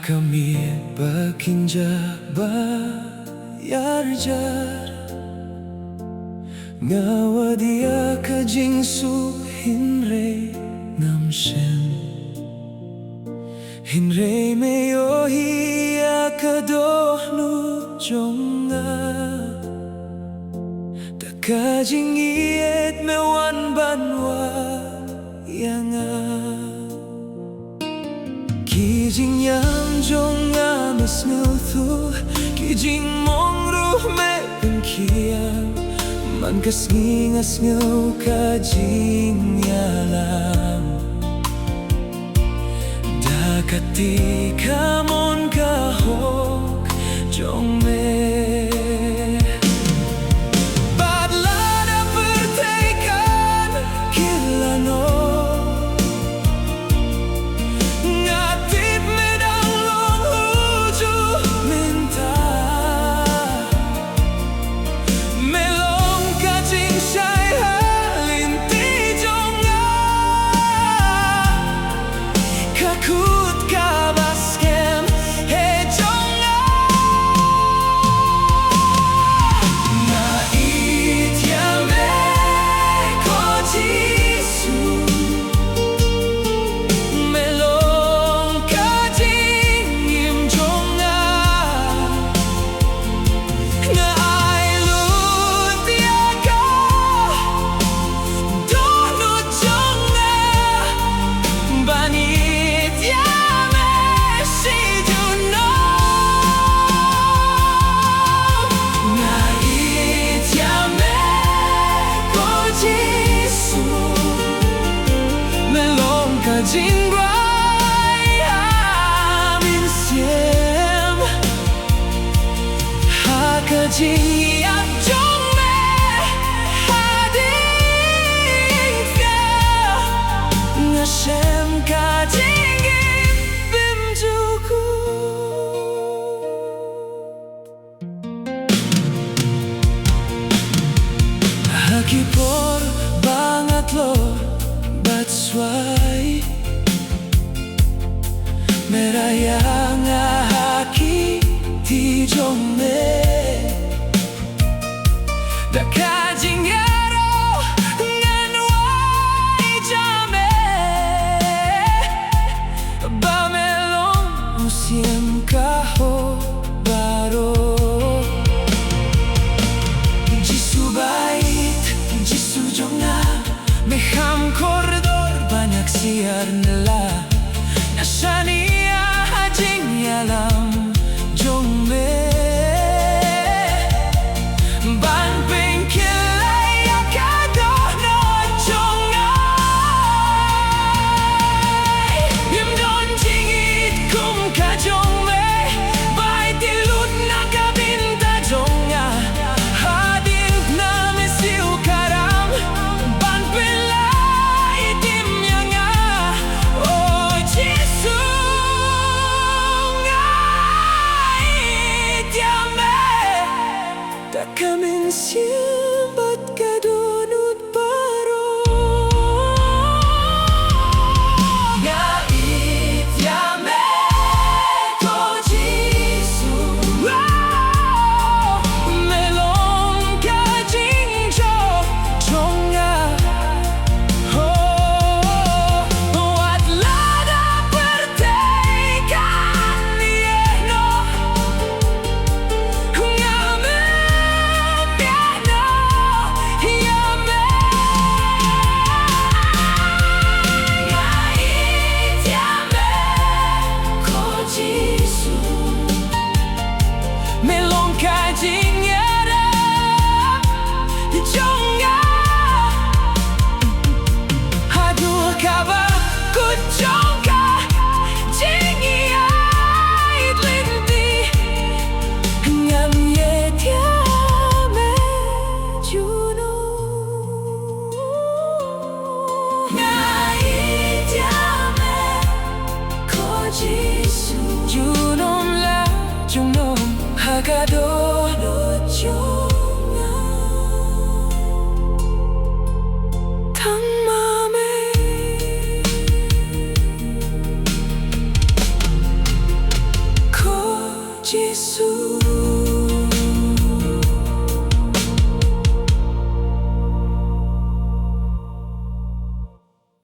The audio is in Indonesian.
kami berkinja bayarjar ngawa dia kajingsu hinre namshen hinre meyo hiya kadohnu jonga takajing iet mewan banwa yanga kijing yang jonga mesnuthu kijing mongruh me penkiang man kasngingas ngau kajing yalam dakati kamon kahok jong me Jing rai amin siem ha ka jing yap jong me hading ka ngasem ka jing bim juku hakipor banget lo that's why merayang haki ti jong me da kajing yaro ngan wai jame ba melong usiem kaho baro jisu bait jisu jonga meham koridor banyak siar nela nasani yalam jong me ban pengkilai akadoh no jong ai yim don jingit kum ka jong me bai tilut nakabinta jong ya hadin na mesiu karam ban pelai tim yanga oh Jesus kamin siambat kadunut baro ngait yame ko jisu melong kajing jo jonga wat lada pertekan yeno Junom la junom hagado no